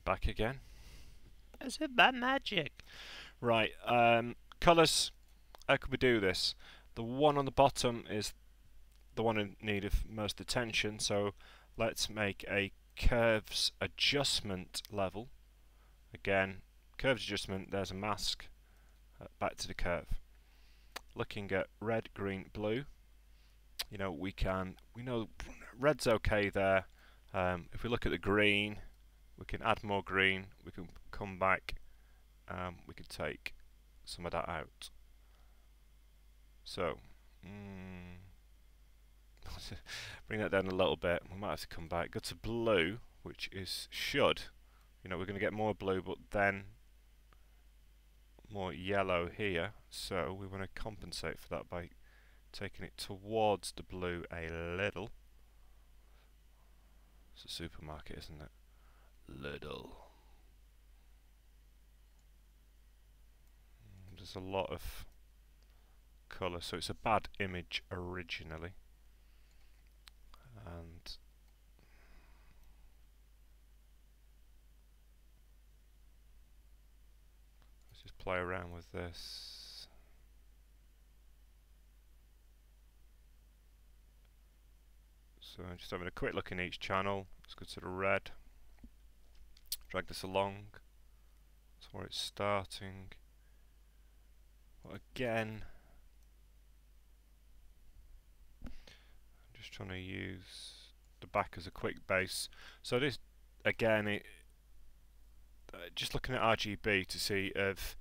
Back again. As if by magic. Right, colours. How could we do this? The one on the bottom is the one in need of most attention, so let's make a curves adjustment level. Again, curves adjustment, there's a mask, back to the curve. Looking at red, green, blue, you know, we know red's okay there. If we look at the green, we can add more green, we can come back, we can take some of that out. So, bring that down a little bit. We might have to come back. Go to blue, which is should. You know, we're going to get more blue, but then more yellow here. So we want to compensate for that by taking it towards the blue a little. It's a supermarket, isn't it? Little. There's a lot of colour, so it's a bad image originally. And let's just play around with this. So I'm just having a quick look in each channel. Let's go to the red. Drag this along. That's where it's starting. But again, I'm just trying to use the back as a quick base. So this, again, just looking at RGB to see if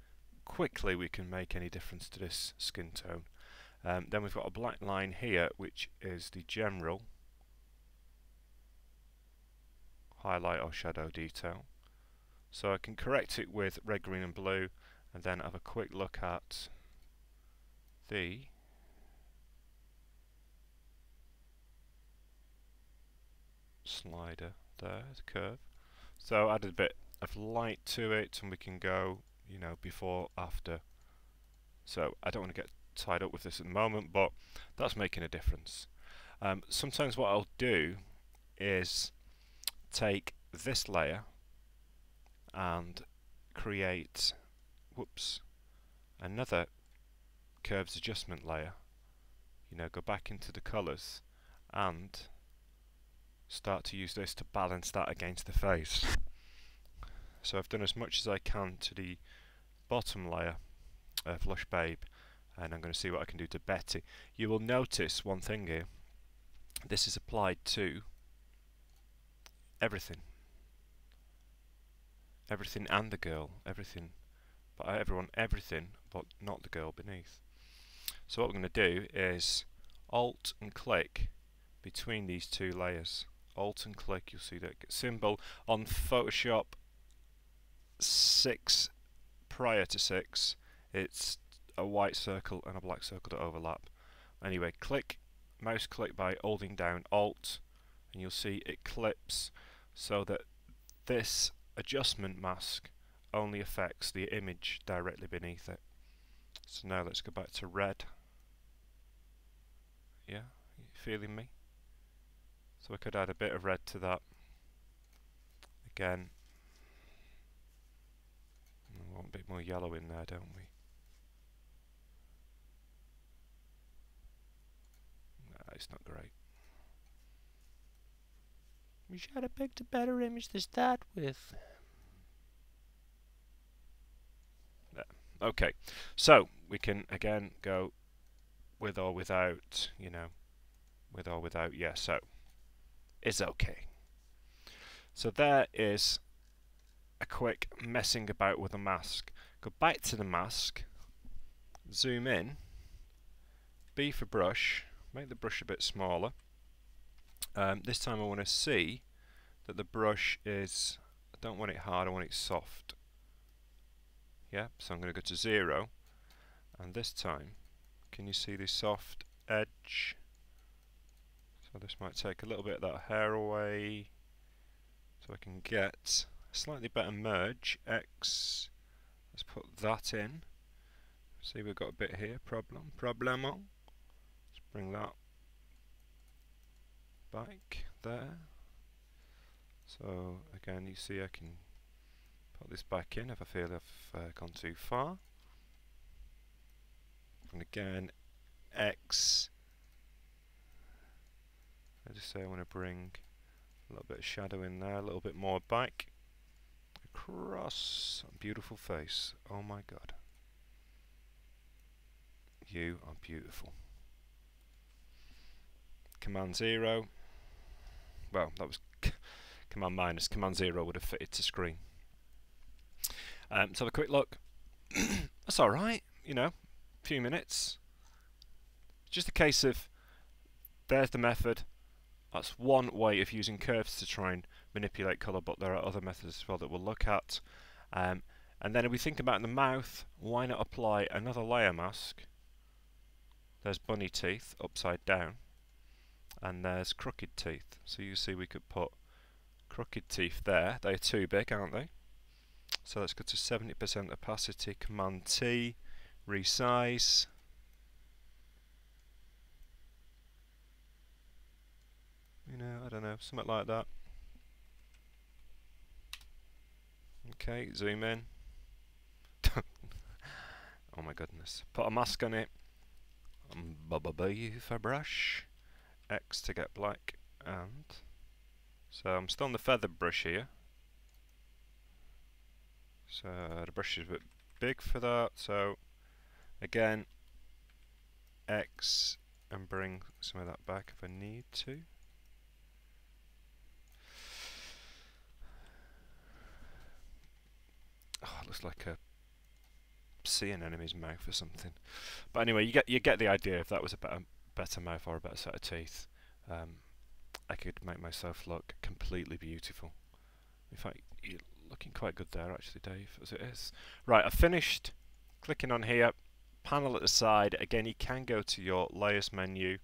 quickly we can make any difference to this skin tone. Then we've got a black line here, which is the general highlight or shadow detail. So I can correct it with red, green and blue, and then have a quick look at the slider there, the curve. So added a bit of light to it, and we can go, you know, before, after. So I don't want to get tied up with this at the moment, but that's making a difference. Sometimes what I'll do is take this layer and create another curves adjustment layer. You know, go back into the colours and start to use this to balance that against the face. So I've done as much as I can to the bottom layer of Lush Babe, and I'm going to see what I can do to Betty. You will notice one thing here. This is applied to everything. Everything and the girl. Everything. But everyone, everything, but not the girl beneath. So what we're going to do is Alt and click between these two layers. Alt and click, you'll see that symbol on Photoshop 6 prior to 6. It's a white circle and a black circle that overlap. Anyway, click, mouse click by holding down Alt, and you'll see it clips so that this adjustment mask only affects the image directly beneath it. So now let's go back to red. Yeah, you feeling me? So I could add a bit of red to that. Again, we want a bit more yellow in there, don't we? Nah, it's not great. We should have picked a better image to start with. Okay, so we can again go with or without, you know, with or without, yeah, so it's okay. So there is a quick messing about with a mask. Go back to the mask, zoom in, B for brush, make the brush a bit smaller. This time I want to see that the brush is, I don't want it hard, I want it soft. Yeah, so I'm going to go to 0, and this time, can you see the soft edge? So this might take a little bit of that hair away, so I can get a slightly better merge. X, let's put that in. See, we've got a bit here, problemo. Let's bring that back there. So again, you see I can put this back in if I feel I've gone too far. And again, X. I just say I want to bring a little bit of shadow in there, a little bit more back. Across. Beautiful face. Oh my god. You are beautiful. Command 0. Well, that was Command minus. Command 0 would have fitted to screen. Let's have a quick look. That's alright, you know, a few minutes. Just a case of, there's the method. That's one way of using curves to try and manipulate colour, but there are other methods as well that we'll look at. And then if we think about the mouth, why not apply another layer mask? There's bunny teeth upside down, and there's crooked teeth. So you see we could put crooked teeth there. They're too big, aren't they? So let's go to 70% opacity, Command T, resize. You know, I don't know, something like that. Okay, zoom in. Oh my goodness. Put a mask on it. B for brush. X to get black. And so I'm still on the feather brush here. So the brush is a bit big for that. So again, X and bring some of that back if I need to. Oh, it looks like a sea anemone's mouth or something. But anyway, you get the idea. If that was a better mouth or a better set of teeth, I could make myself look completely beautiful. In fact, you're looking quite good there actually, Dave, as it is. Right, I've finished. Clicking on here, panel at the side. Again, you can go to your layers menu.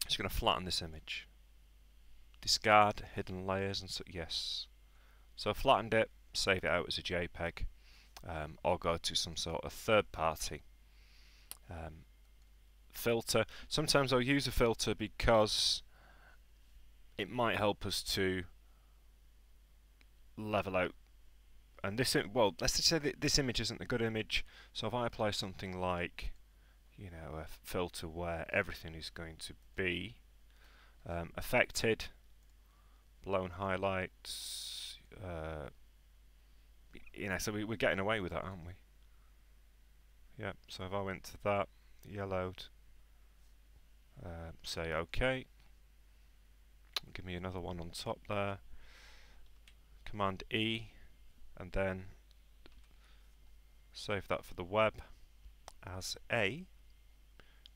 Just going to flatten this image. Discard hidden layers and so yes. So I flattened it, save it out as a JPEG, or go to some sort of third-party filter. Sometimes I'll use a filter because it might help us to level out. And this, well, let's just say that this image isn't a good image. So if I apply something like, you know, a filter where everything is going to be affected, blown highlights, you know, so we're getting away with that, aren't we? Yeah. So if I went to that, yellowed, say OK. Give me another one on top there. Command E, and then save that for the web as a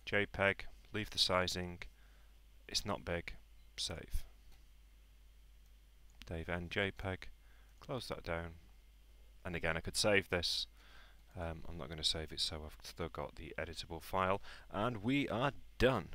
JPEG. Leave the sizing. It's not big. Save. Dave N JPEG. Close that down. And again, I could save this. I'm not going to save it, so I've still got the editable file, and we are done.